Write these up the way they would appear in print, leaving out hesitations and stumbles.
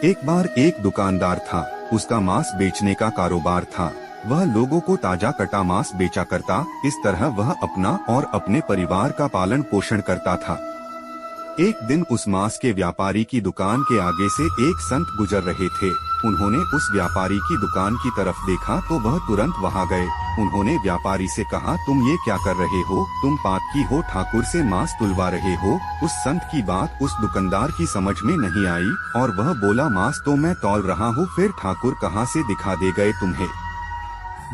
एक बार एक दुकानदार था। उसका मांस बेचने का कारोबार था। वह लोगों को ताजा कटा मांस बेचा करता। इस तरह वह अपना और अपने परिवार का पालन पोषण करता था। एक दिन उस मांस के व्यापारी की दुकान के आगे से एक संत गुजर रहे थे। उन्होंने उस व्यापारी की दुकान की तरफ देखा तो वह तुरंत वहां गए। उन्होंने व्यापारी से कहा, तुम ये क्या कर रहे हो? तुम पातकी हो, ठाकुर से मांस तुलवा रहे हो। उस संत की बात उस दुकानदार की समझ में नहीं आई और वह बोला, मांस तो मैं तौल रहा हूँ, फिर ठाकुर कहाँ से दिखा दे गए तुम्हें?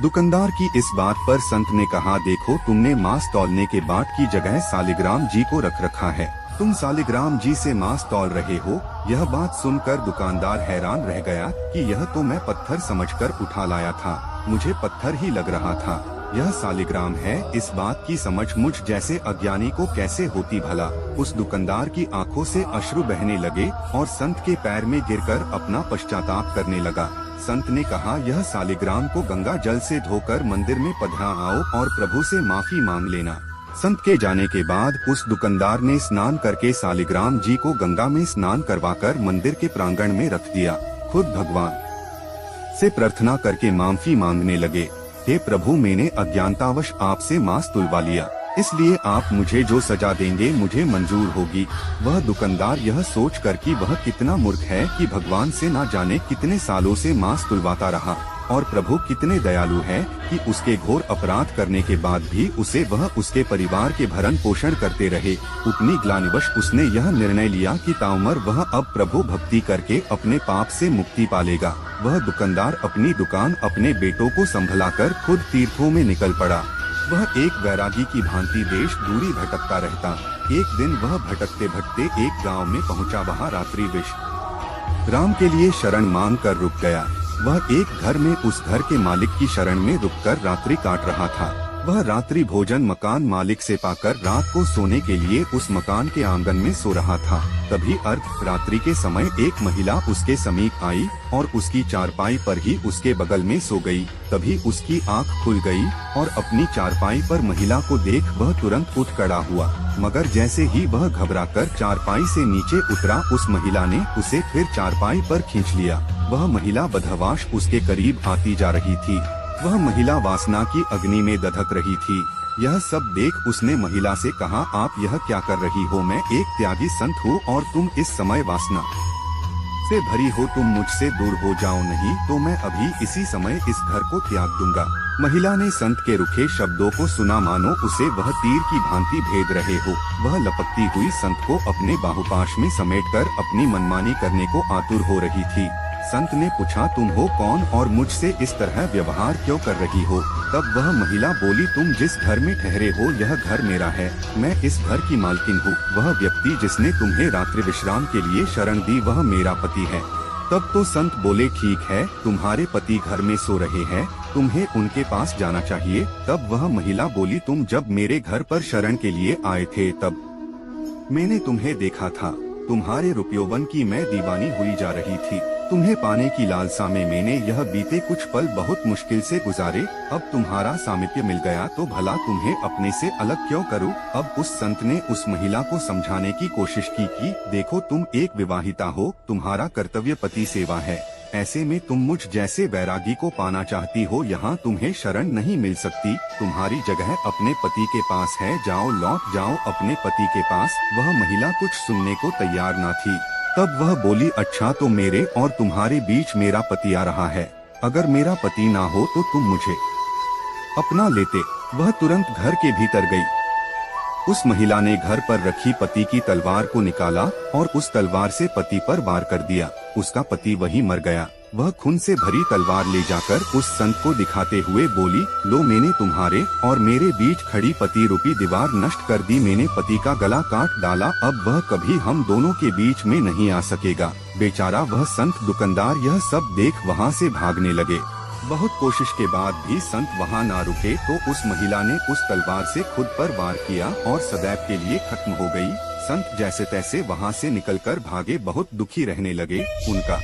दुकानदार की इस बात पर संत ने कहा, देखो, तुमने मांस तौलने के बाट की जगह सालिग्राम जी को रख रखा है। तुम सालिग्राम जी से मांस तौल रहे हो। यह बात सुनकर दुकानदार हैरान रह गया कि यह तो मैं पत्थर समझकर उठा लाया था, मुझे पत्थर ही लग रहा था, यह सालिग्राम है। इस बात की समझ मुझ जैसे अज्ञानी को कैसे होती भला? उस दुकानदार की आंखों से अश्रु बहने लगे और संत के पैर में गिरकर अपना पश्चाताप करने लगा। संत ने कहा, यह सालिग्राम को गंगा जल से धोकर मंदिर में पधरा आओ और प्रभु से माफी मांग लेना। संत के जाने के बाद उस दुकानदार ने स्नान करके सालिग्राम जी को गंगा में स्नान करवाकर मंदिर के प्रांगण में रख दिया। खुद भगवान से प्रार्थना करके माफी मांगने लगे, हे प्रभु, मैंने अज्ञानतावश आपसे मांस तुलवा लिया, इसलिए आप मुझे जो सजा देंगे मुझे मंजूर होगी। वह दुकानदार यह सोचकर कि वह कितना मूर्ख है कि भगवान से ना जाने कितने सालों से मांस तुलवाता रहा और प्रभु कितने दयालु हैं कि उसके घोर अपराध करने के बाद भी उसे वह उसके परिवार के भरण पोषण करते रहे। अपनी ग्लानिवश उसने यह निर्णय लिया कि ताउमर वह अब प्रभु भक्ति करके अपने पाप से मुक्ति पालेगा। वह दुकानदार अपनी दुकान, अपने बेटों को संभलाकर खुद तीर्थों में निकल पड़ा। वह एक वैरागी की भांति देश दूरी भटकता रहता। एक दिन वह भटकते भटकते एक गांव में पहुंचा। वहां रात्रि विश्राम के लिए शरण मांग कर रुक गया। वह एक घर में उस घर के मालिक की शरण में रुककर रात्रि काट रहा था। वह रात्रि भोजन मकान मालिक से पाकर रात को सोने के लिए उस मकान के आंगन में सो रहा था। तभी अर्ध रात्रि के समय एक महिला उसके समीप आई और उसकी चारपाई पर ही उसके बगल में सो गई। तभी उसकी आंख खुल गई और अपनी चारपाई पर महिला को देख वह तुरंत उठ खड़ा हुआ, मगर जैसे ही वह घबराकर चारपाई से नीचे उतरा, उस महिला ने उसे फिर चारपाई पर खींच लिया। वह महिला बदहवास उसके करीब आती जा रही थी। वह महिला वासना की अग्नि में दधक रही थी। यह सब देख उसने महिला से कहा, आप यह क्या कर रही हो? मैं एक त्यागी संत हूँ और तुम इस समय वासना से भरी हो। तुम मुझसे दूर हो जाओ, नहीं तो मैं अभी इसी समय इस घर को त्याग दूंगा। महिला ने संत के रुखे शब्दों को सुना, मानो उसे वह तीर की भांति भेद रहे हो। वह लपकती हुई संत को अपने बाहुपाश में समेटकर अपनी मनमानी करने को आतुर हो रही थी। संत ने पूछा, तुम हो कौन और मुझसे इस तरह व्यवहार क्यों कर रही हो? तब वह महिला बोली, तुम जिस घर में ठहरे हो यह घर मेरा है, मैं इस घर की मालकिन हूँ। वह व्यक्ति जिसने तुम्हें रात्रि विश्राम के लिए शरण दी वह मेरा पति है। तब तो संत बोले, ठीक है, तुम्हारे पति घर में सो रहे हैं, तुम्हें उनके पास जाना चाहिए। तब वह महिला बोली, तुम जब मेरे घर पर शरण के लिए आए थे तब मैंने तुम्हें देखा था। तुम्हारे रूपयौवन की मैं दीवानी हुई जा रही थी। तुम्हें पाने की लालसा में मैंने यह बीते कुछ पल बहुत मुश्किल से गुजारे। अब तुम्हारा सामीप्य मिल गया तो भला तुम्हें अपने से अलग क्यों करूं? अब उस संत ने उस महिला को समझाने की कोशिश की कि देखो, तुम एक विवाहिता हो, तुम्हारा कर्तव्य पति सेवा है। ऐसे में तुम मुझ जैसे वैरागी को पाना चाहती हो, यहाँ तुम्हें शरण नहीं मिल सकती। तुम्हारी जगह अपने पति के पास है, जाओ, लौट जाओ अपने पति के पास। वह महिला कुछ सुनने को तैयार न थी। तब वह बोली, अच्छा, तो मेरे और तुम्हारे बीच मेरा पति आ रहा है। अगर मेरा पति ना हो तो तुम मुझे अपना लेते। वह तुरंत घर के भीतर गई। उस महिला ने घर पर रखी पति की तलवार को निकाला और उस तलवार से पति पर वार कर दिया। उसका पति वहीं मर गया। वह खून से भरी तलवार ले जाकर उस संत को दिखाते हुए बोली, लो, मैंने तुम्हारे और मेरे बीच खड़ी पति रूपी दीवार नष्ट कर दी। मैंने पति का गला काट डाला, अब वह कभी हम दोनों के बीच में नहीं आ सकेगा। बेचारा वह संत दुकानदार यह सब देख वहाँ से भागने लगे। बहुत कोशिश के बाद भी संत वहाँ ना रुके तो उस महिला ने उस तलवार से खुद पर वार किया और सदैव के लिए खत्म हो गई। संत जैसे तैसे वहाँ से निकलकर भागे, बहुत दुखी रहने लगे। उनका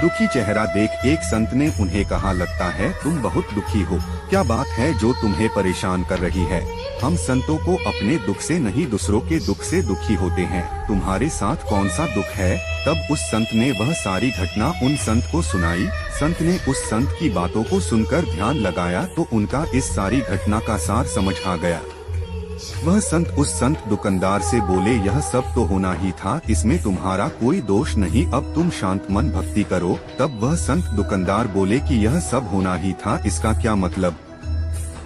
दुखी चेहरा देख एक संत ने उन्हें कहा, लगता है तुम बहुत दुखी हो, क्या बात है जो तुम्हें परेशान कर रही है? हम संतों को अपने दुख से नहीं दूसरों के दुख से दुखी होते हैं, तुम्हारे साथ कौन सा दुख है? तब उस संत ने वह सारी घटना उन संत को सुनाई। संत ने उस संत की बातों को सुनकर ध्यान लगाया तो उनका इस सारी घटना का सार समझ आ गया। वह संत उस संत दुकानदार से बोले, यह सब तो होना ही था, इसमें तुम्हारा कोई दोष नहीं, अब तुम शांत मन भक्ति करो। तब वह संत दुकानदार बोले कि यह सब होना ही था, इसका क्या मतलब?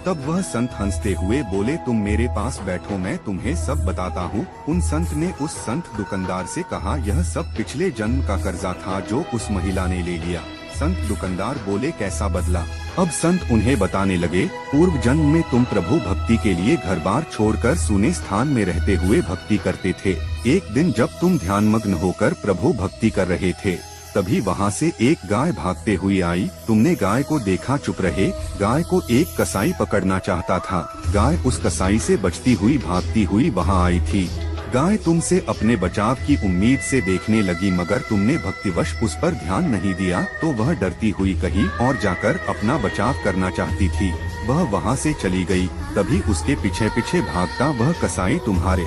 तब वह संत हंसते हुए बोले, तुम मेरे पास बैठो, मैं तुम्हें सब बताता हूँ। उन संत ने उस संत दुकानदार से कहा, यह सब पिछले जन्म का कर्जा था जो उस महिला ने ले लिया। संत दुकानदार बोले, कैसा बदला? अब संत उन्हें बताने लगे, पूर्व जन्म में तुम प्रभु भक्ति के लिए घर बार छोड़कर सुने स्थान में रहते हुए भक्ति करते थे। एक दिन जब तुम ध्यानमग्न होकर प्रभु भक्ति कर रहे थे, तभी वहाँ से एक गाय भागते हुई आई। तुमने गाय को देखा, चुप रहे। गाय को एक कसाई पकड़ना चाहता था। गाय उस कसाई से बचती हुई भागती हुई वहाँ आई थी। गाय तुमसे अपने बचाव की उम्मीद से देखने लगी, मगर तुमने भक्तिवश उस पर ध्यान नहीं दिया तो वह डरती हुई कहीं और जाकर अपना बचाव करना चाहती थी। वह वहाँ से चली गई। तभी उसके पीछे पीछे भागता वह कसाई तुम्हारे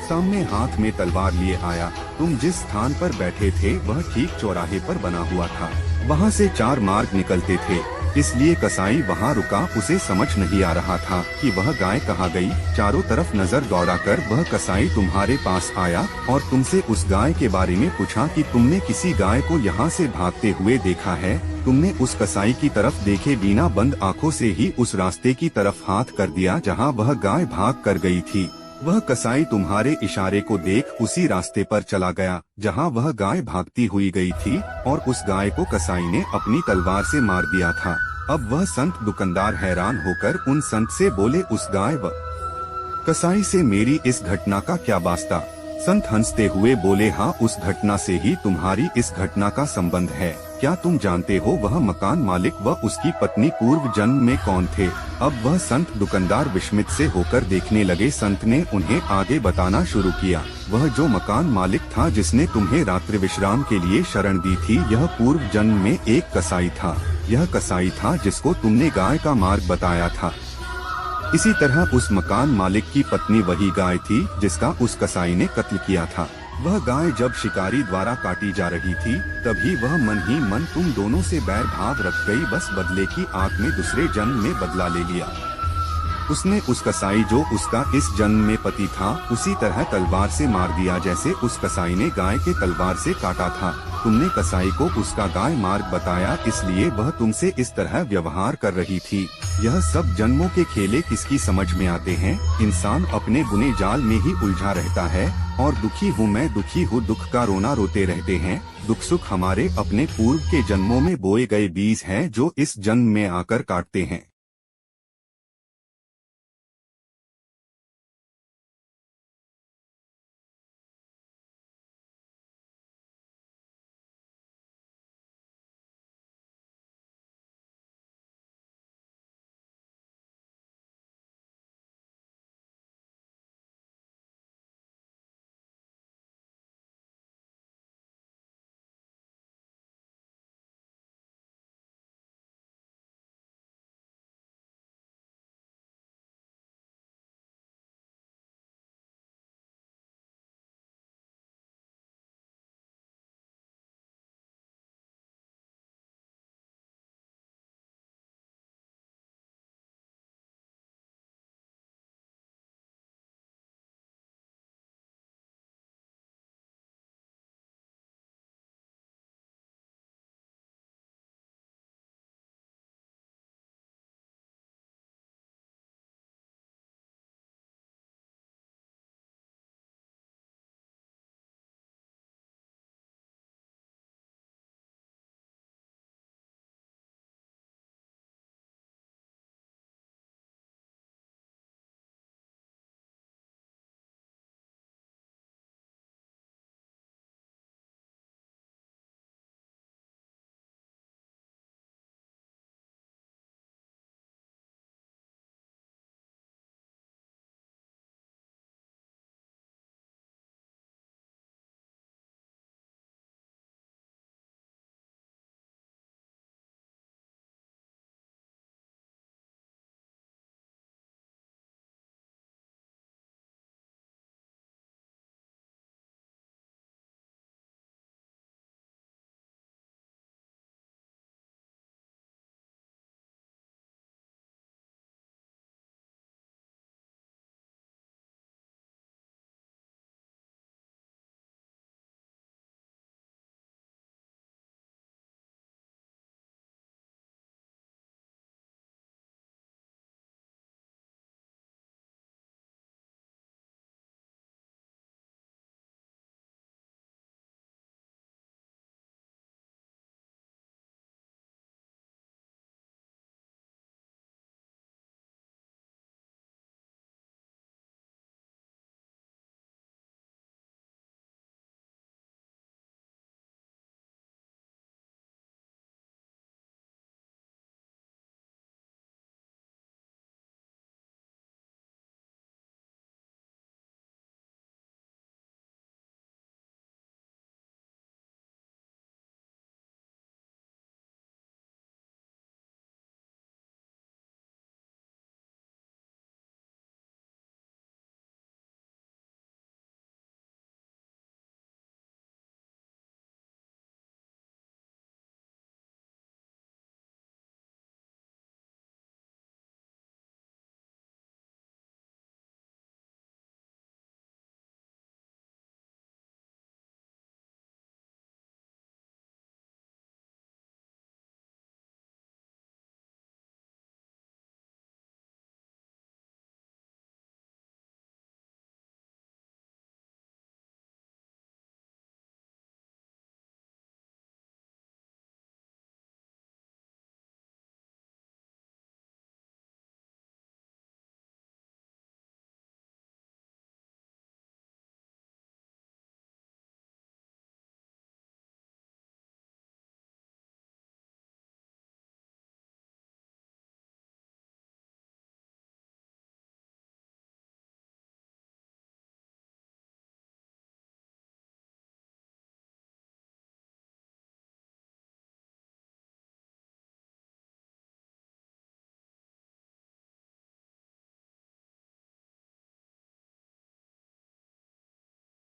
सामने हाथ में तलवार लिए आया। तुम जिस स्थान पर बैठे थे वह ठीक चौराहे पर बना हुआ था। वहाँ से 4 मार्ग निकलते थे, इसलिए कसाई वहाँ रुका। उसे समझ नहीं आ रहा था कि वह गाय कहाँ गई। चारों तरफ नजर दौड़ाकर वह कसाई तुम्हारे पास आया और तुमसे उस गाय के बारे में पूछा कि तुमने किसी गाय को यहाँ से भागते हुए देखा है? तुमने उस कसाई की तरफ देखे बिना बंद आँखों से ही उस रास्ते की तरफ हाथ कर दिया जहाँ वह गाय भाग कर गई थी। वह कसाई तुम्हारे इशारे को देख उसी रास्ते पर चला गया जहां वह गाय भागती हुई गई थी और उस गाय को कसाई ने अपनी तलवार से मार दिया था। अब वह संत दुकानदार हैरान होकर उन संत से बोले, उस गाय व कसाई से मेरी इस घटना का क्या वास्ता? संत हंसते हुए बोले, हाँ, उस घटना से ही तुम्हारी इस घटना का संबंध है। क्या तुम जानते हो वह मकान मालिक व उसकी पत्नी पूर्व जन्म में कौन थे? अब वह संत दुकानदार विस्मित से होकर देखने लगे। संत ने उन्हें आगे बताना शुरू किया। वह जो मकान मालिक था जिसने तुम्हें रात्रि विश्राम के लिए शरण दी थी, यह पूर्व जन्म में एक कसाई था। यह कसाई था जिसको तुमने गाय का मार्ग बताया था। इसी तरह उस मकान मालिक की पत्नी वही गाय थी जिसका उस कसाई ने कत्ल किया था। वह गाय जब शिकारी द्वारा काटी जा रही थी तभी वह मन ही मन तुम दोनों से बैर भाव रख गई। बस बदले की आग में दूसरे जन्म में बदला ले लिया। उसने उस कसाई जो उसका इस जन्म में पति था उसी तरह तलवार से मार दिया जैसे उस कसाई ने गाय के तलवार से काटा था। तुमने कसाई को उसका गाय मार्ग बताया, इसलिए वह तुमसे इस तरह व्यवहार कर रही थी। यह सब जन्मों के खेले किसकी समझ में आते हैं? इंसान अपने बुने जाल में ही उलझा रहता है और दुखी हूँ मैं दुखी हूँ दुख का रोना रोते रहते हैं। दुख सुख हमारे अपने पूर्व के जन्मों में बोए गए बीज हैं जो इस जन्म में आकर काटते हैं।